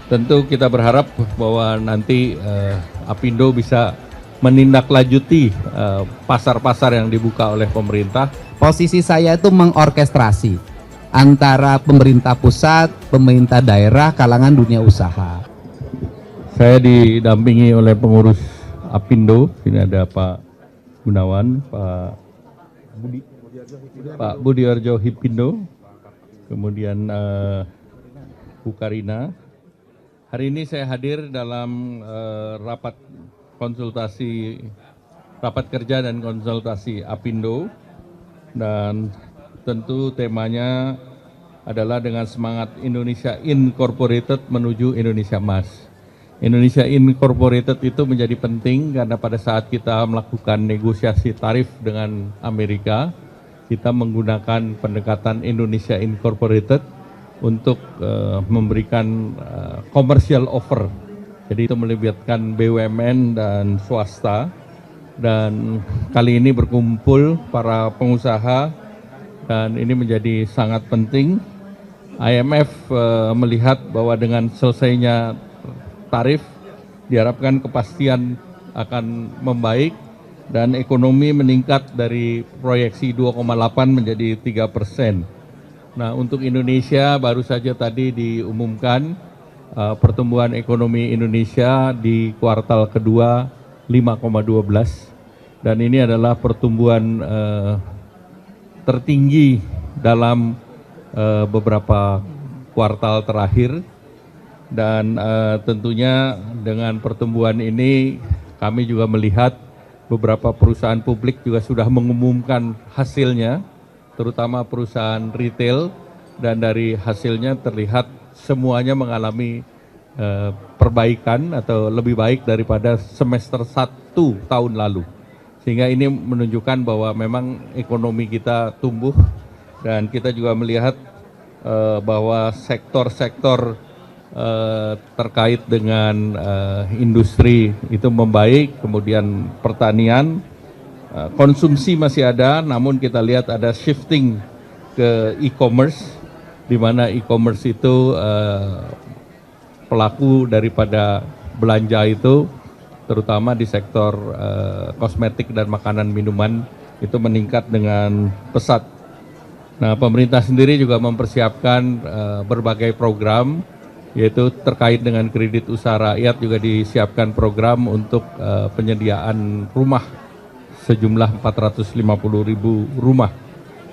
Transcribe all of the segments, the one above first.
Tentu kita berharap bahwa nanti Apindo bisa menindaklanjuti pasar-pasar yang dibuka oleh pemerintah. Posisi saya itu mengorkestrasi antara pemerintah pusat, pemerintah daerah, kalangan dunia usaha. Saya didampingi oleh pengurus Apindo. Sini ada Pak Gunawan, Pak Budiarjo Hipindo, kemudian Bu Karina. Hari ini saya hadir dalam rapat kerja dan konsultasi Apindo, dan tentu temanya adalah dengan semangat Indonesia Incorporated menuju Indonesia Emas. Indonesia Incorporated itu menjadi penting karena pada saat kita melakukan negosiasi tarif dengan Amerika, kita menggunakan pendekatan Indonesia Incorporated untuk memberikan commercial offer. Jadi itu melibatkan BUMN dan swasta, dan kali ini berkumpul para pengusaha, dan ini menjadi sangat penting. IMF melihat bahwa dengan selesainya tarif diharapkan kepastian akan membaik dan ekonomi meningkat dari proyeksi 2,8 menjadi 3%. Nah, untuk Indonesia baru saja tadi diumumkan pertumbuhan ekonomi Indonesia di kuartal kedua 5,12, dan ini adalah pertumbuhan tertinggi dalam beberapa kuartal terakhir. Dan tentunya dengan pertumbuhan ini kami juga melihat beberapa perusahaan publik juga sudah mengumumkan hasilnya, terutama perusahaan retail, dan dari hasilnya terlihat semuanya mengalami perbaikan atau lebih baik daripada semester 1 tahun lalu. Sehingga ini menunjukkan bahwa memang ekonomi kita tumbuh, dan kita juga melihat bahwa sektor-sektor terkait dengan industri itu membaik, kemudian pertanian, konsumsi masih ada, namun kita lihat ada shifting ke e-commerce, di mana e-commerce itu pelaku daripada belanja itu, terutama di sektor kosmetik dan makanan minuman itu meningkat dengan pesat. Nah, pemerintah sendiri juga mempersiapkan berbagai program, yaitu terkait dengan kredit usaha rakyat juga disiapkan program untuk penyediaan rumah sejumlah 450.000 rumah,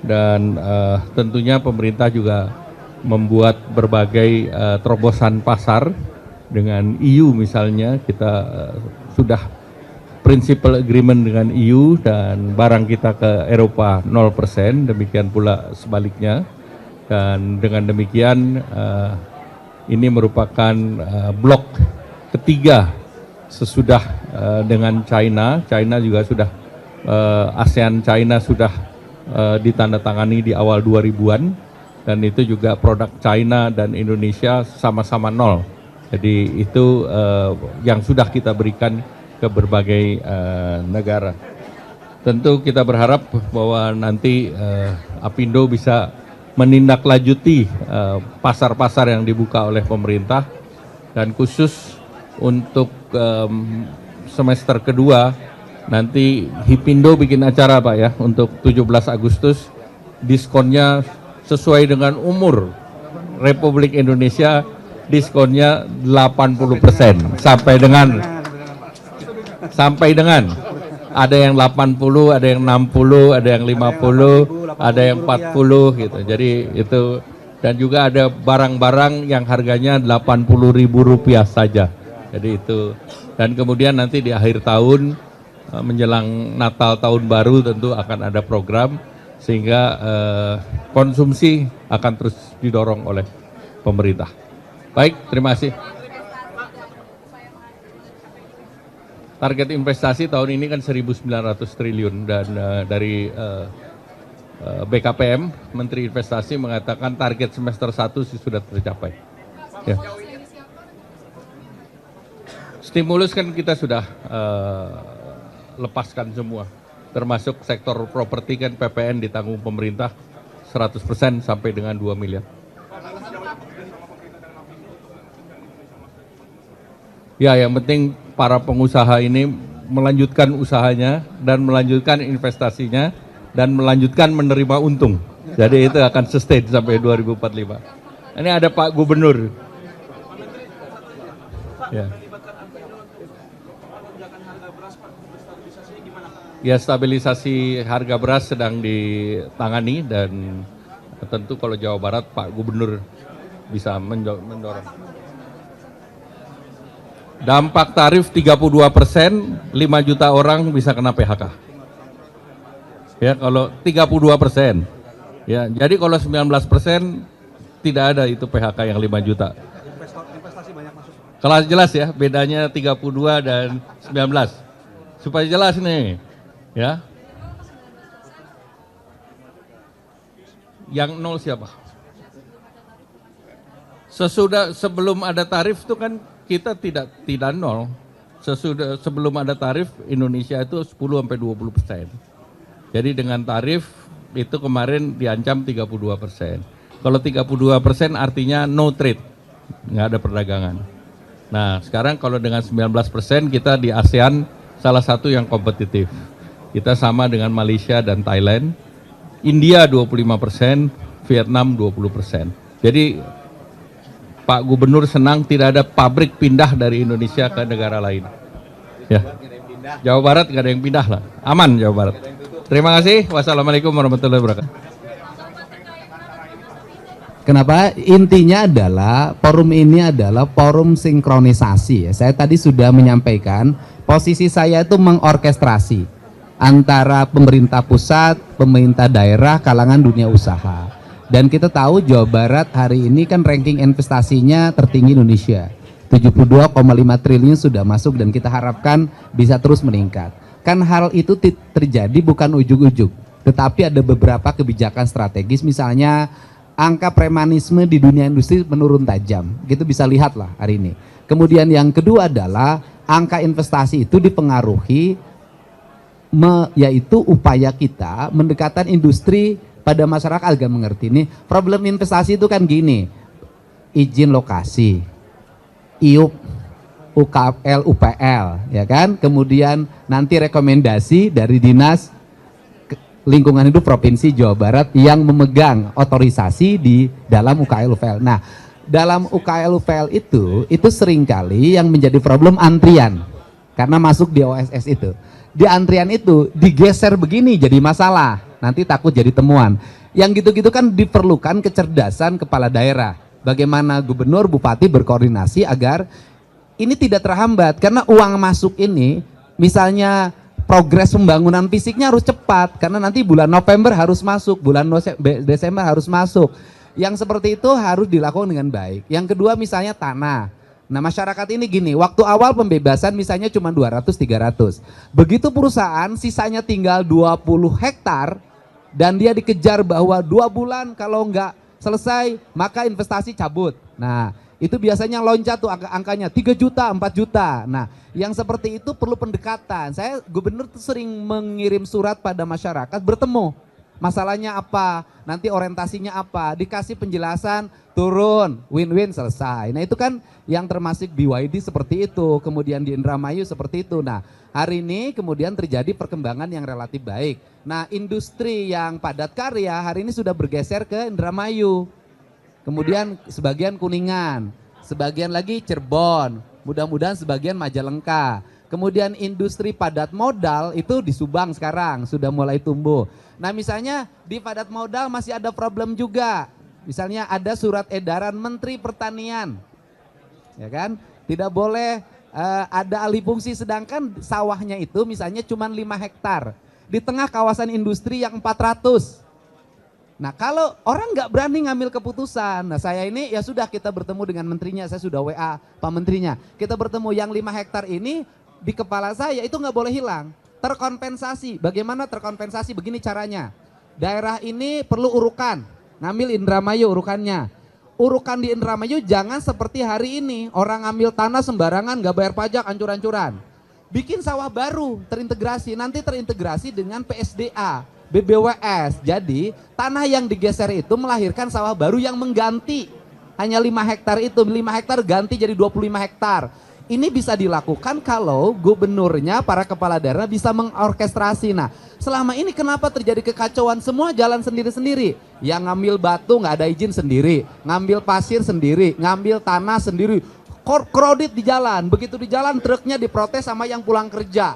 dan tentunya pemerintah juga membuat berbagai terobosan pasar dengan EU. Misalnya kita sudah principal agreement dengan EU dan barang kita ke Eropa 0%, demikian pula sebaliknya, dan dengan demikian ini merupakan blok ketiga sesudah dengan China. China juga sudah ASEAN China sudah ditandatangani di awal 2000-an, dan itu juga produk China dan Indonesia sama-sama nol. Jadi itu yang sudah kita berikan ke berbagai negara. Tentu kita berharap bahwa nanti Apindo bisa menindaklanjuti pasar-pasar yang dibuka oleh pemerintah, dan khusus untuk semester kedua nanti Hipindo bikin acara, Pak, ya, untuk 17 Agustus, diskonnya sesuai dengan umur Republik Indonesia, diskonnya 80% sampai dengan ada yang 80, ada yang 60, ada yang 50, ada yang 40 gitu. Jadi itu, dan juga ada barang-barang yang harganya Rp80.000 saja. Jadi itu, dan kemudian nanti di akhir tahun menjelang Natal tahun baru tentu akan ada program, sehingga konsumsi akan terus didorong oleh pemerintah. Baik, terima kasih. Target investasi tahun ini kan 1.900 triliun, dan dari BKPM, Menteri Investasi mengatakan target semester 1 sudah tercapai. Ya. Stimulus kan kita sudah lepaskan semua, termasuk sektor properti kan PPN ditanggung pemerintah 100% sampai dengan 2 miliar. Ya, yang penting para pengusaha ini melanjutkan usahanya dan melanjutkan investasinya dan melanjutkan menerima untung. Jadi itu akan sustain sampai 2045. Ini ada Pak Gubernur. Ya. Ya, stabilisasi harga beras sedang ditangani dan tentu kalau Jawa Barat Pak Gubernur bisa mendorong. Dampak tarif 32%, 5 juta orang bisa kena PHK. Ya, kalau 32%. Ya, jadi kalau 19% tidak ada itu PHK yang 5 juta. Investasi banyak masuk. Kalau jelas ya, bedanya 32 dan 19. Supaya jelas nih, ya. Yang nol siapa? Sebelum ada tarif itu kan kita tidak nol. Sebelum ada tarif Indonesia itu 10-20%. Jadi dengan tarif itu kemarin diancam 32%. Kalau 32% artinya no trade, nggak ada perdagangan. Nah sekarang kalau dengan 19% kita di ASEAN salah satu yang kompetitif. Kita sama dengan Malaysia dan Thailand. India 25%, Vietnam 20%. Jadi Pak Gubernur senang tidak ada pabrik pindah dari Indonesia ke negara lain. Ya. Jawa Barat nggak ada yang pindah lah, aman Jawa Barat. Terima kasih. Wassalamualaikum warahmatullahi wabarakatuh. Kenapa? Intinya adalah forum ini adalah forum sinkronisasi. Saya tadi sudah menyampaikan posisi saya itu mengorkestrasi antara pemerintah pusat, pemerintah daerah, kalangan dunia usaha. Dan kita tahu Jawa Barat hari ini kan ranking investasinya tertinggi Indonesia. 72,5 triliun sudah masuk dan kita harapkan bisa terus meningkat. Kan hal itu terjadi bukan ujuk-ujuk, tetapi ada beberapa kebijakan strategis, misalnya angka premanisme di dunia industri menurun tajam. Gitu bisa lihatlah hari ini. Kemudian yang kedua adalah angka investasi itu dipengaruhi yaitu upaya kita mendekatkan industri pada masyarakat agar mengerti. Ini problem investasi itu kan gini, izin lokasi, IUP, UKL, UPL, ya kan? Kemudian nanti rekomendasi dari Dinas Lingkungan Hidup Provinsi Jawa Barat yang memegang otorisasi di dalam UKL, UPL. Nah, dalam UKL, UPL itu seringkali yang menjadi problem antrian, karena masuk di OSS itu. Di antrian itu digeser begini jadi masalah. Nanti takut jadi temuan. Yang gitu-gitu kan diperlukan kecerdasan kepala daerah. Bagaimana gubernur, bupati berkoordinasi agar ini tidak terhambat. Karena uang masuk ini, misalnya progres pembangunan fisiknya harus cepat. Karena nanti bulan November harus masuk, bulan Desember harus masuk. Yang seperti itu harus dilakukan dengan baik. Yang kedua misalnya tanah. Nah masyarakat ini gini, waktu awal pembebasan misalnya cuma 200-300. Begitu perusahaan sisanya tinggal 20 hektar dan dia dikejar bahwa 2 bulan kalau nggak selesai maka investasi cabut. Nah itu biasanya loncat tuh angkanya 3 juta, 4 juta. Nah yang seperti itu perlu pendekatan. Saya gubernur tuh sering mengirim surat pada masyarakat bertemu. Masalahnya apa, nanti orientasinya apa, dikasih penjelasan, turun, win-win, selesai. Nah itu kan yang termasuk BYD seperti itu, kemudian di Indramayu seperti itu. Nah hari ini kemudian terjadi perkembangan yang relatif baik. Nah industri yang padat karya hari ini sudah bergeser ke Indramayu, kemudian sebagian Kuningan, sebagian lagi Cirebon, mudah-mudahan sebagian Majalengka. Kemudian industri padat modal itu di Subang sekarang sudah mulai tumbuh. Nah misalnya di padat modal masih ada problem juga. Misalnya ada surat edaran Menteri Pertanian, ya kan? Tidak boleh ada alih fungsi, sedangkan sawahnya itu misalnya cuma 5 hektar di tengah kawasan industri yang 400. Nah kalau orang nggak berani ngambil keputusan, nah saya ini ya sudah kita bertemu dengan menterinya, saya sudah WA Pak Menterinya. Kita bertemu yang 5 hektar ini di kepala saya itu nggak boleh hilang. Terkompensasi, bagaimana terkompensasi? Begini caranya, daerah ini perlu urukan, ngambil Indramayu urukannya. Urukan di Indramayu jangan seperti hari ini, orang ngambil tanah sembarangan nggak bayar pajak, ancur-ancuran. Bikin sawah baru, terintegrasi, nanti terintegrasi dengan PSDA, BBWS. Jadi tanah yang digeser itu melahirkan sawah baru yang mengganti. Hanya 5 hektar itu, 5 hektar ganti jadi 25 hektar. Ini bisa dilakukan kalau gubernurnya, para kepala daerah bisa mengorkestrasi. Nah, selama ini kenapa terjadi kekacauan? Semua jalan sendiri-sendiri. Yang ngambil batu nggak ada izin sendiri, ngambil pasir sendiri, ngambil tanah sendiri. Kredit di jalan, begitu di jalan truknya diprotes sama yang pulang kerja.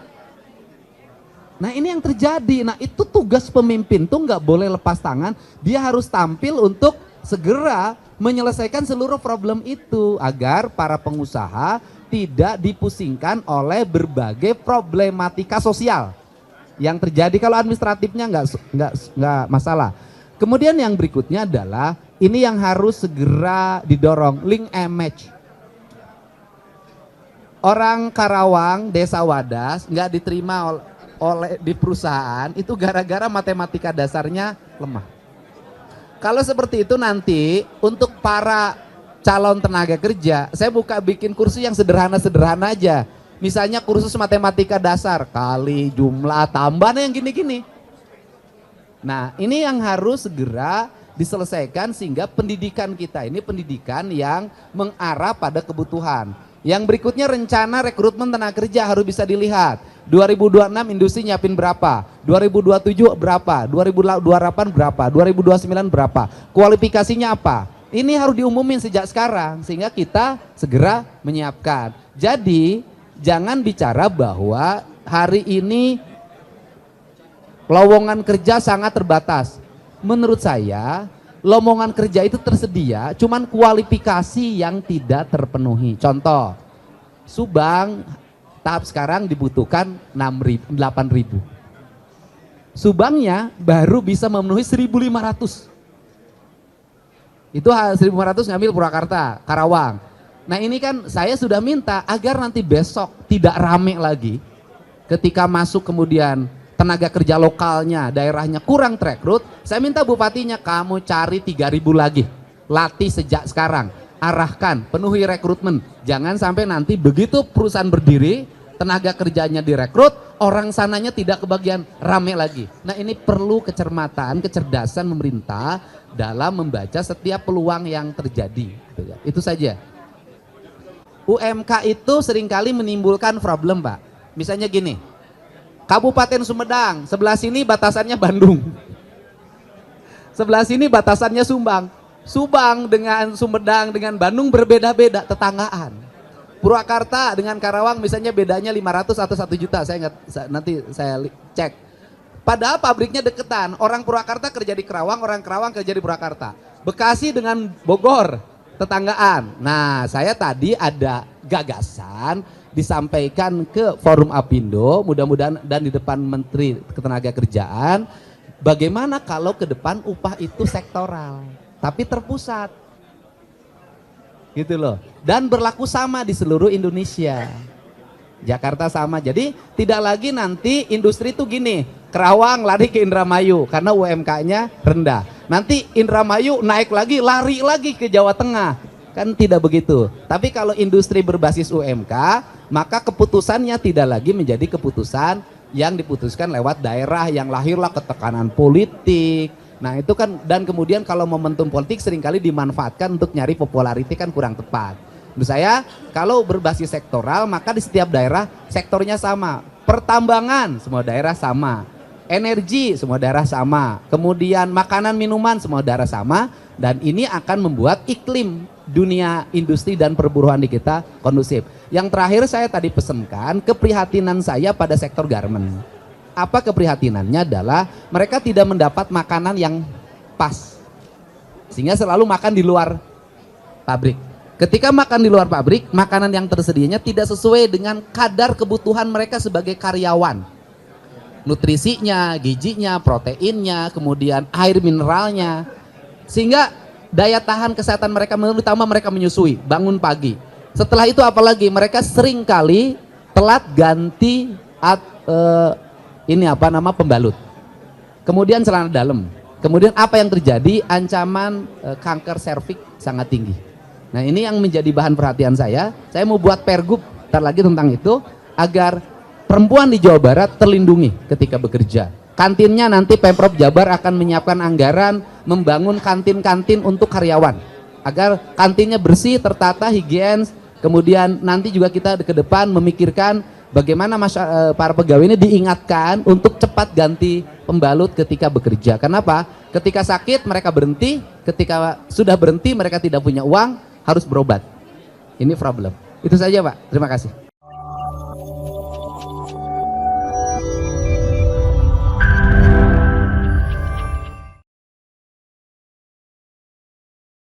Nah ini yang terjadi. Nah itu tugas pemimpin tuh nggak boleh lepas tangan. Dia harus tampil untuk segera menyelesaikan seluruh problem itu agar para pengusaha tidak dipusingkan oleh berbagai problematika sosial yang terjadi. Kalau administratifnya nggak masalah. Kemudian yang berikutnya adalah ini yang harus segera didorong, link and match. Orang Karawang, Desa Wadas nggak diterima oleh di perusahaan itu gara-gara matematika dasarnya lemah. Kalau seperti itu nanti untuk para calon tenaga kerja, saya bikin kursus yang sederhana-sederhana aja. Misalnya kursus matematika dasar, kali, jumlah, tambah, yang gini-gini. Nah ini yang harus segera diselesaikan sehingga pendidikan kita ini pendidikan yang mengarah pada kebutuhan. Yang berikutnya rencana rekrutmen tenaga kerja harus bisa dilihat. 2026 industri nyiapin berapa, 2027 berapa, 2028 berapa, 2029 berapa, kualifikasinya apa. Ini harus diumumin sejak sekarang sehingga kita segera menyiapkan. Jadi jangan bicara bahwa hari ini lowongan kerja sangat terbatas. Menurut saya lowongan kerja itu tersedia, cuman kualifikasi yang tidak terpenuhi. Contoh, Subang tahap sekarang dibutuhkan 8.000. Subangnya baru bisa memenuhi 1.500. Itu 1.500 ngambil Purwakarta, Karawang. Nah ini kan saya sudah minta agar nanti besok tidak rame lagi. Ketika masuk kemudian tenaga kerja lokalnya, daerahnya kurang terekrut, saya minta bupatinya kamu cari 3.000 lagi. Latih sejak sekarang, arahkan, penuhi rekrutmen. Jangan sampai nanti begitu perusahaan berdiri, tenaga kerjanya direkrut, orang sananya tidak kebagian, rame lagi. Nah ini perlu kecermatan, kecerdasan pemerintah dalam membaca setiap peluang yang terjadi. Itu saja. UMK itu seringkali menimbulkan problem, Pak. Misalnya gini, Kabupaten Sumedang, sebelah sini batasannya Bandung. Sebelah sini batasannya Subang. Subang dengan Sumedang dengan Bandung berbeda-beda tetanggaan. Purwakarta dengan Karawang misalnya bedanya 500 atau 1 juta, nanti saya cek. Padahal pabriknya deketan, orang Purwakarta kerja di Karawang, orang Karawang kerja di Purwakarta. Bekasi dengan Bogor, tetanggaan. Nah saya tadi ada gagasan disampaikan ke forum Apindo, mudah-mudahan dan di depan Menteri Ketenagakerjaan, bagaimana kalau ke depan upah itu sektoral, tapi terpusat. Gitu loh. Dan berlaku sama di seluruh Indonesia. Jakarta sama. Jadi tidak lagi nanti industri itu gini, Karawang lari ke Indramayu karena UMK-nya rendah. Nanti Indramayu naik lagi, lari lagi ke Jawa Tengah. Kan tidak begitu. Tapi kalau industri berbasis UMK, maka keputusannya tidak lagi menjadi keputusan yang diputuskan lewat daerah yang lahirlah ketekanan politik. Nah itu kan, dan kemudian kalau momentum politik seringkali dimanfaatkan untuk nyari popularity kan kurang tepat. Menurut saya kalau berbasis sektoral maka di setiap daerah sektornya sama. Pertambangan semua daerah sama, energi semua daerah sama, kemudian makanan minuman semua daerah sama. Dan ini akan membuat iklim dunia industri dan perburuan di kita kondusif. Yang terakhir saya tadi pesankan keprihatinan saya pada sektor garment. Apa keprihatinannya adalah mereka tidak mendapat makanan yang pas, sehingga selalu makan di luar pabrik. Ketika makan di luar pabrik, makanan yang tersedianya tidak sesuai dengan kadar kebutuhan mereka sebagai karyawan. Nutrisinya, gizinya, proteinnya, kemudian air mineralnya. Sehingga daya tahan kesehatan mereka menurun, terutama mereka menyusui, bangun pagi. Setelah itu apalagi mereka sering kali telat ganti pembalut. Kemudian celana dalam. Kemudian apa yang terjadi? Ancaman kanker serviks sangat tinggi. Nah ini yang menjadi bahan perhatian saya. Saya mau buat pergub ntar lagi tentang itu agar perempuan di Jawa Barat terlindungi ketika bekerja. Kantinnya nanti Pemprov Jabar akan menyiapkan anggaran membangun kantin-kantin untuk karyawan agar kantinnya bersih, tertata, higienis, Kemudian nanti juga kita ke depan memikirkan bagaimana para pegawai ini diingatkan untuk cepat ganti pembalut ketika bekerja. Kenapa? Ketika sakit mereka berhenti, ketika sudah berhenti mereka tidak punya uang, harus berobat. Ini problem. Itu saja Pak, terima kasih.